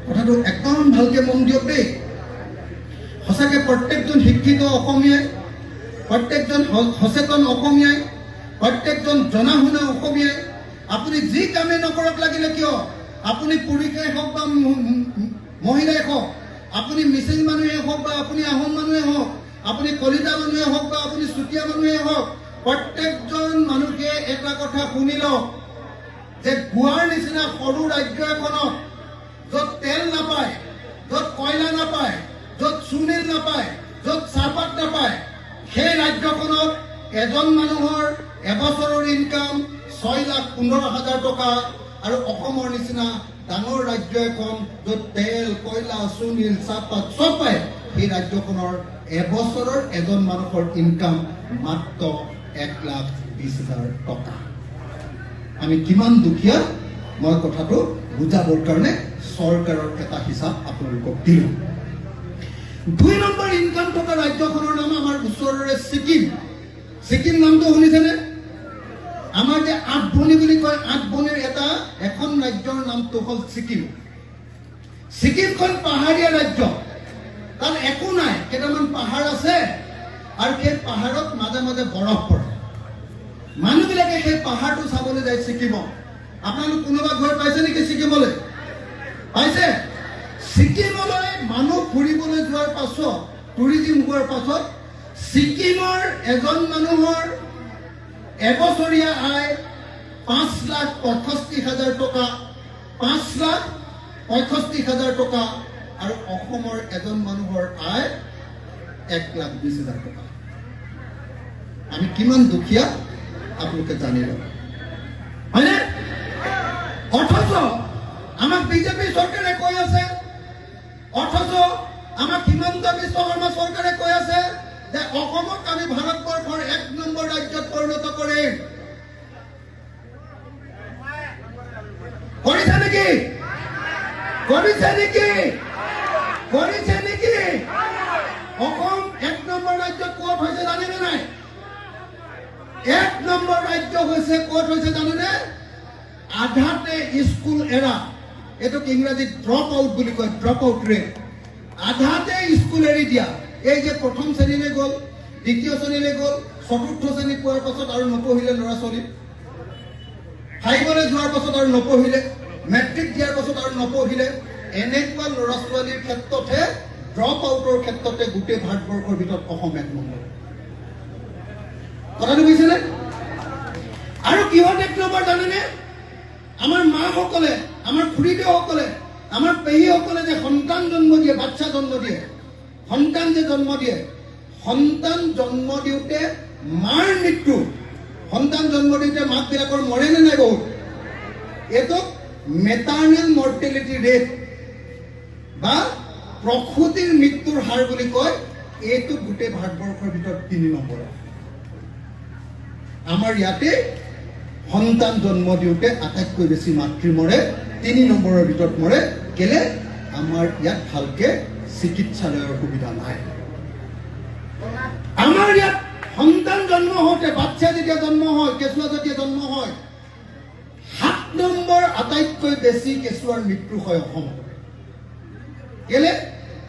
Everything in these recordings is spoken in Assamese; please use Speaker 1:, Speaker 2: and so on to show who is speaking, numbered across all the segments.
Speaker 1: কথাটো একদম ভালকে মন দিয়ক দেই। সঁচাকৈ প্ৰত্যেকজন শিক্ষিত অসমীয়াই, প্ৰত্যেকজন সচেতন অসমীয়াই, প্ৰত্যেকজন জনা শুনা অসমীয়াই আপুনি যি কামেই নকৰক লাগিলে কিয়, আপুনি পুৰুষেই হওক বা মহিলাই হওক, আপুনি মিচিং মানুহে হওক বা আপুনি আহোম মানুহে হওক, আপুনি কলিতা মানুহে হওক বা আপুনি চুতীয়া মানুহে হওক, প্ৰত্যেকজন মানুহে এটা কথা শুনি লওক যে গোৱাৰ নিচিনা সৰু ৰাজ্য এখনত য'ত তেল নাপায়, য'ত কয়লা নাপায়, য'ত চুনিল নাপায়, য'ত চাহপাত নাপায়, সেই ৰাজ্যখনত এজন মানুহৰ এবছৰৰ ইনকাম 6,15,000 টকা। আৰু অসমৰ নিচিনা ডাঙৰ ৰাজ্য এখন য'ত তেল, কয়লা, চুনিল, চাহপাত চব পায়, সেই ৰাজ্যখনৰ এবছৰৰ এজন মানুহৰ ইনকাম মাত্ৰ 1,20,000 টকা। আমি কিমান দুখীয়া, মই কথাটো বুজাবৰ কাৰণে চৰকাৰৰ এটা হিচাপ আপোনালোকক দিলোঁ। 2 নম্বৰ ইনকাম থকা ৰাজ্যখনৰ নাম আমাৰ ওচৰৰে ছিকিম। ছিকিম নামটো শুনিছেনে? আমাৰ যে 8 ভনী বুলি কয়, 8 ভনীৰ এখন ৰাজ্যৰ নামটো হ'ল ছিকিম। ছিকিমখন পাহাৰীয়া ৰাজ্য, তাত একো নাই, কেইটামান পাহাৰ আছে আৰু সেই পাহাৰত মাজে মাজে বৰফ পৰে। মানুহবিলাকে সেই পাহাৰটো চাবলৈ যায় ছিকিমত। আপোনালোক কোনোবা গৈ পাইছে নেকি ছিকিমলৈ? পাইছে? ছিকিমলৈ মানুহ ফুৰিবলৈ যোৱাৰ পাছত, টুৰিজিম হোৱাৰ পাছত ছিকিমৰ এজন মানুহৰ এবছৰীয়া আয় 5,65,000 টকা, 5,65,000 টকা। আৰু অসমৰ এজন মানুহৰ আয় 1,20,000 টকা। আমি কিমান দুখীয়া আপোনালোকে জানি লওক, হয়নে? অথচ আমাক বিজেপি চৰকাৰে কৈ আছে, অথচ আমাক হিমন্ত বিশ্ব শৰ্মা চৰকাৰে কৈ আছে যে অসমক আমি ভাৰতবৰ্ষৰ 1 নম্বৰ ৰাজ্যত পৰিণত কৰিম। কৰিছে নেকি? কৰিছে নেকি? কৰিছে নেকি? অসম 1 নম্বৰ ৰাজ্যত ক'ত হৈছে জানেনে নাই? 1 নম্বৰ ৰাজ্য হৈছে ক'ত হৈছে জানেনে? আধাতে স্কুল এৰা, এইটোক ইংৰাজীত ড্ৰপ আউট বুলি কয়, ড্ৰপ আউট ৰেট। আধাতে স্কুল এৰি দিয়া। এই যে প্ৰথম শ্ৰেণীলৈ গ'ল, দ্বিতীয় শ্ৰেণীলৈ গ'ল, চতুৰ্থ শ্ৰেণী পোৱাৰ পাছত আৰু নপঢ়িলে ল'ৰা ছোৱালী, 5লৈ যোৱাৰ পাছত আৰু নপঢ়িলে, মেট্ৰিক দিয়াৰ পাছত আৰু নপঢ়িলে, এনেকুৱা ল'ৰা ছোৱালীৰ ক্ষেত্ৰতহে, ড্ৰপ আউটৰ ক্ষেত্ৰতে গোটেই ভাৰতবৰ্ষৰ ভিতৰত অসম 1 নম্বৰ। কথাটো বুজিছেনে? আৰু কিহত 1 নম্বৰ জানেনে? আমাৰ মাসকলে, আমাৰ খুৰীদেউসকলে, আমাৰ পেহীসকলে যে সন্তান জন্ম দিয়ে, বাচ্চা জন্ম দিয়ে, সন্তান যে জন্ম দিয়ে, সন্তান জন্ম দিওঁতে মাৰ মৃত্যু, সন্তান জন্ম দিওঁতে মাকবিলাকৰ মৰে নে নাই? বহুত। এইটোক মেটাৰনেল মৰ্টেলিটি ৰেট বা প্ৰসূতিৰ মৃত্যুৰ হাৰ বুলি কয়। এইটো গোটেই ভাৰতবৰ্ষৰ ভিতৰত 3 নম্বৰ। আমাৰ ইয়াতে সন্তান জন্ম দিওঁতে আটাইতকৈ বেছি মাতৃ মৰে, 3 নম্বৰৰ ভিতৰত মৰে। কেলে? আমাৰ ইয়াত ভালকে চিকিৎসালয়ৰ সুবিধা নাই। আমাৰ ইয়াত সন্তান জন্ম হওঁতে, বাচ্চা যেতিয়া জন্ম হয়, কেঁচুৱা যেতিয়া জন্ম হয়, 7 নম্বৰ আটাইতকৈ বেছি কেঁচুৱাৰ মৃত্যু হয় অসমত। কেলে?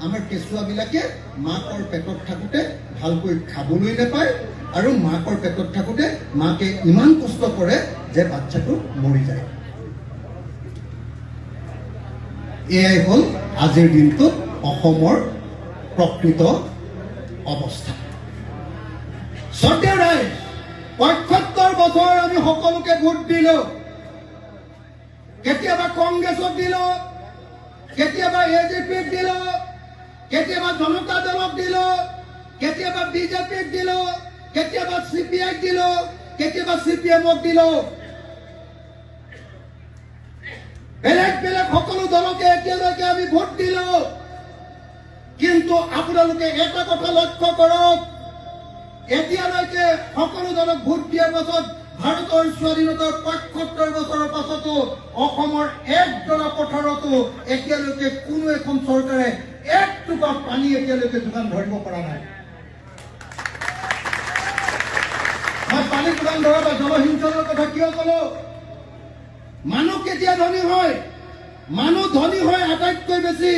Speaker 1: আমাৰ কেঁচুৱাবিলাকে মাকৰ পেটত থাকোঁতে ভালকৈ খাবলৈ নাপায়, আৰু মাকৰ পেটত থাকোঁতে মাকে ইমান কষ্ট কৰে যে বাচ্চাটো মৰি যায়। এয়াই হ'ল আজিৰ দিনটোত অসমৰ প্ৰকৃত অৱস্থা। শ্ৰদ্ধেয় ৰাইজ, ৭৫ বছৰ আমি সকলোকে ভোট দিলোঁ। কেতিয়াবা কংগ্ৰেছক দিলোঁ, কেতিয়াবা এজেপিক দিলোঁ, কেতিয়াবা জনতা দলক দিলোঁ, কেতিয়াবা বিজেপিক দিলোঁ, কেতিয়াবা CPIক দিলোঁ, কেতিয়াবা CPMক দিলোঁ। বেলেগ বেলেগ সকলো দলকে একেলগে আমি ভোট দিলোঁ। কিন্তু আপোনালোকে এটা কথা লক্ষ্য কৰক, এতিয়ালৈকে সকলো দলক ভোট দিয়াৰ পাছত ভাৰতৰ স্বাধীনতাৰ ৭৫ বছৰৰ পাছতো অসমৰ একডৰা পথাৰতো এতিয়ালৈকে কোনো এখন চৰকাৰে 1 টোপা পানী এতিয়ালৈকে যোগান ধৰিব পৰা নাই। মই পানী যোগান ধৰা বা জলসিঞ্চনৰ কথা কিয় ক'লো? মানুহ কেতিয়া ধনী হয়? মানুহ ধনী হয় আটাইতকৈ বেছি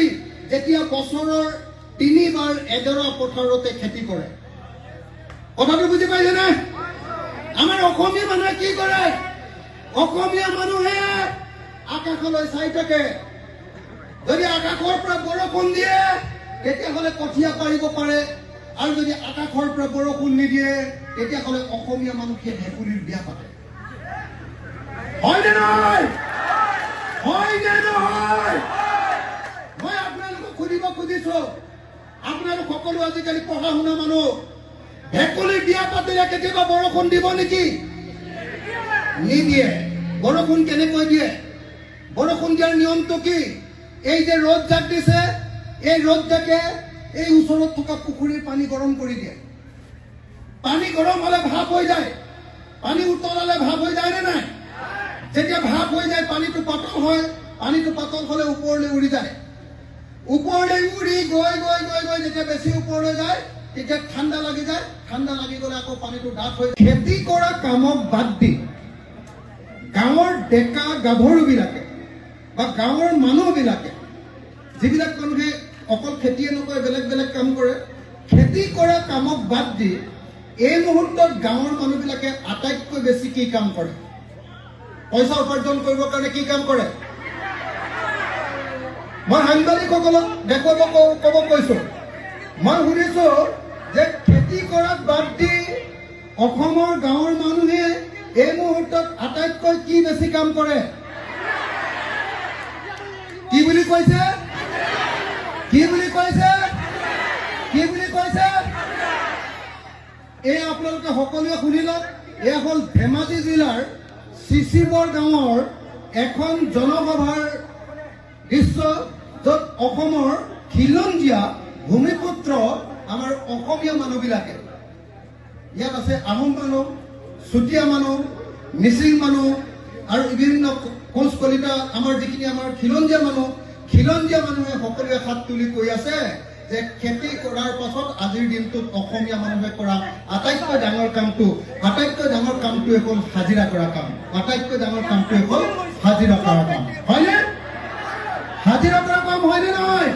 Speaker 1: যেতিয়া বছৰৰ 3 বাৰ এডৰা পথাৰতে খেতি কৰে। কথাটো বুজি পাইছেনে? আমাৰ অসমীয়া মানুহে কি কৰে? অসমীয়া মানুহে আকাশলৈ চাই থাকে। যদি আকাশৰ পৰা বৰষুণ দিয়ে তেতিয়াহ'লে কঠীয়া পাৰিব পাৰে, আৰু যদি আকাশৰ পৰা বৰষুণ নিদিয়ে তেতিয়াহ'লে অসমীয়া মানুহে ভেকুলীৰ বিয়া পাতে। হয়নে নহয়? হয়নে নহয়? মই আপোনালোকক সুধিব খুজিছো, আপোনালোক সকলো আজিকালি পঢ়া শুনা মানুহ, ভেকুলীৰ বিয়া পাতিলে কেতিয়াবা বৰষুণ দিব নেকি? নিদিয়ে। বৰষুণ কেনেকৈ দিয়ে? বৰষুণ দিয়াৰ নিয়মটো কি? এই যে ৰ'দ জাক দিছে, এই ৰ'দ জাকে এই ওচৰত থকা পুখুৰীৰ পানী গৰম কৰি দিয়ে। পানী গৰম হলে ভাপ হৈ যায়। পানী উতলালে ভাপ হৈ যায় নে নাই? যেতিয়া ভাপ হৈ যায় পানীটো পাতল হয়, পানীটো পাতল হলে ওপৰলৈ উৰি যায়। ওপৰলৈ উৰি গৈ গৈ গৈ গৈ যেতিয়া বেছি ওপৰলৈ যায় তেতিয়া ঠাণ্ডা লাগি যায়। ঠাণ্ডা লাগি গলে আকৌ পানীটো ডাঠ হৈ যায়। খেতি কৰা কামক বাদ দি গাঁৱৰ ডেকা গাভৰুবিলাকে বা গাঁৱৰ মানুহবিলাকে, যিবিলাক মানুহে অকল খেতিয়ে নকৰে, বেলেগ বেলেগ কাম কৰে, খেতি কৰা কামক বাদ দি এই মুহূৰ্তত গাঁৱৰ মানুহবিলাকে আটাইতকৈ বেছি কি কাম কৰে? পইচা উপাৰ্জন কৰিবৰ কাৰণে কি কাম কৰে? মই সাংবাদিকসকলক ক'ব কৈছো, মই শুনিছো যে খেতি কৰাক বাদ দি অসমৰ গাঁৱৰ মানুহে এই মুহূৰ্তত আটাইতকৈ কি বেছি কাম কৰে? কি বুলি কৈছে? কি বুলি কৈছে? কি বুলি কৈছে? এই আপোনালোকে সকলোৱে শুনি লওক। এয়া হ'ল ধেমাজি জিলাৰ চিচিবৰ গাঁৱৰ এখন জনসভাৰ দৃশ্য, য'ত অসমৰ খিলঞ্জীয়া ভূমিপুত্ৰ আমাৰ অসমীয়া মানুহবিলাকে, ইয়াত আছে আহোম মানুহ, চুতীয়া মানুহ, মিচিং মানুহ আৰু বিভিন্ন কোচ কলিতা, আমাৰ যিখিনি আমাৰ খিলঞ্জীয়া মানুহে সকলোৱে হাত তুলি কৈ আছে যে খেতি কৰাৰ পাছত আজিৰ দিনটোত অসমীয়া মানুহে কৰা আটাইতকৈ ডাঙৰ কামটোৱে হ'ল হাজিৰা কৰা কাম। আটাইতকৈ ডাঙৰ কামটোৱে হ'ল হাজিৰা কৰা কাম। হয়নে? হাজিৰা কৰা কাম হয়নে নহয়?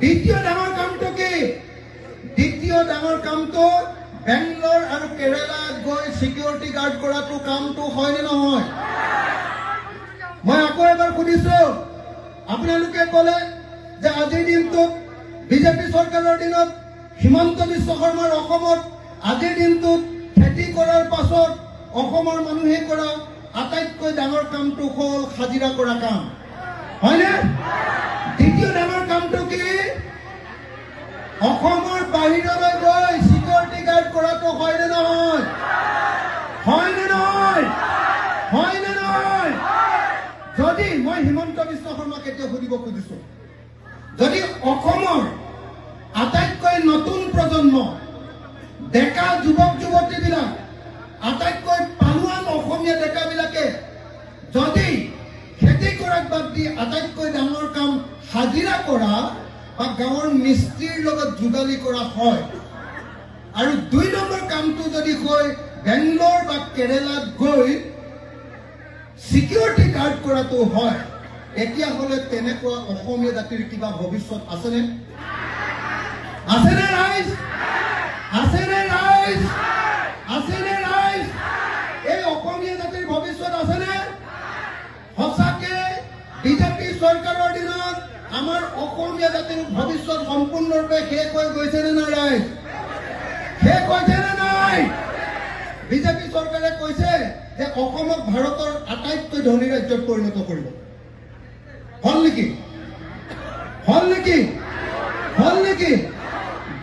Speaker 1: দ্বিতীয় ডাঙৰ কামটো কি? দ্বিতীয় ডাঙৰ কামটো বেংগলোৰ আৰু কেৰেলাত গৈ চিকিউৰিটি গাৰ্ড কৰাটো কামটো হয়নে নহয়? মই আকৌ এবাৰ সুধিছো, আপোনালোকে ক'লে যে আজিৰ দিনটোত বিজেপি চৰকাৰৰ দিনত হিমন্ত বিশ্ব শৰ্মাৰ অসমত আজিৰ দিনটোত খেতি কৰাৰ পাছত অসমৰ মানুহে কৰা আটাইতকৈ ডাঙৰ কামটো হ'ল হাজিৰা কৰা কাম। হয়নে? দ্বিতীয় ডাঙৰ কামটো কি? অসমৰ বাহিৰলৈ গৈ চিকিউৰিটি গাৰ্ড কৰাটো হয়নে নহয়? হয়নে নহয়? হয়নে নহয়? যদি মই হিমন্ত বিশ্ব শৰ্মাক এতিয়া সুধিব খুজিছো, যদি অসমৰ আটাইতকৈ নতুন প্ৰজন্ম, ডেকা যুৱক যুৱতীবিলাক, আটাইতকৈ পালোৱান অসমীয়া ডেকাবিলাকে যদি খেতি কৰাক বাদ দি আটাইতকৈ ডাঙৰ কাম হাজিৰা কৰা বা গাঁৱৰ মিস্ত্ৰীৰ লগত যোগালী কৰা হয়, আৰু 2 নম্বৰ কামটো যদি হয় বেংগলোৰ বা কেৰেলাত গৈ চিকিউৰিটি গাৰ্ড কৰাটো হয়, তেতিয়াহ'লে তেনেকুৱা অসমীয়া জাতিৰ কিবা ভৱিষ্যত আছেনে? আছেনে ৰাইজ? আছেনে ৰাইজ? আছেনে ৰাইজ? এই অসমীয়া জাতিৰ ভৱিষ্যত আছেনে? সঁচাকে বিজেপি চৰকাৰৰ দিনত আমাৰ অসমীয়া জাতিৰ ভৱিষ্যত সম্পূৰ্ণৰূপে শেষ হৈ গৈছেনে নাই ৰাইজ? শেষ হৈছেনে নাই? বিজেপি চৰকাৰে কৈছে যে অসমক ভাৰতৰ আটাইতকৈ ধনী ৰাজ্যত পৰিণত কৰিব। হল নেকি? হল নেকি? হল নেকি?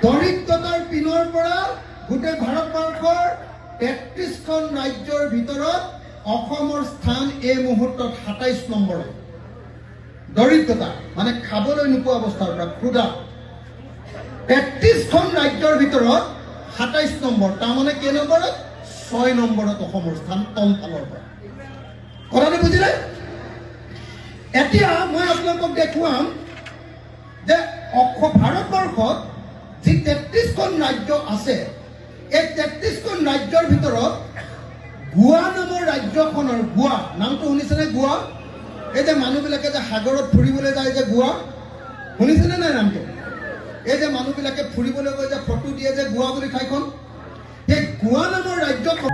Speaker 1: দৰিদ্ৰতাৰ পিনৰ পৰা গোটেই ভাৰতবৰ্ষৰ 33খন ৰাজ্যৰ ভিতৰত অসমৰ স্থান এই মুহূৰ্তত 27 নম্বৰত। দৰিদ্ৰতা মানে খাবলৈ নোপোৱা অৱস্থাৰ পৰা, ক্ষুধা, 33খন ৰাজ্যৰ ভিতৰত 27 নম্বৰ। তাৰমানে কেই নম্বৰত? 6 নম্বৰত অসমৰ স্থান তলফালৰ পৰা। কথাটো বুজিলে? এতিয়া মই আপোনালোকক দেখুৱাম যে ভাৰতবৰ্ষত যি 33খন ৰাজ্য আছে, এই 33খন ৰাজ্যৰ ভিতৰত গোৱা নামৰ ৰাজ্যখনৰ, গোৱা নামটো শুনিছেনে? গোৱা এই যে মানুহবিলাকে যে সাগৰত ফুৰিবলৈ যায় যে গোৱা, শুনিছেনে নাই নামটো? এই যে মানুহবিলাকে ফুৰিবলৈ গৈ যে ফটো দিয়ে যে গোৱা বুলি ঠাইখন, সেই গোৱা নামৰ ৰাজ্যখন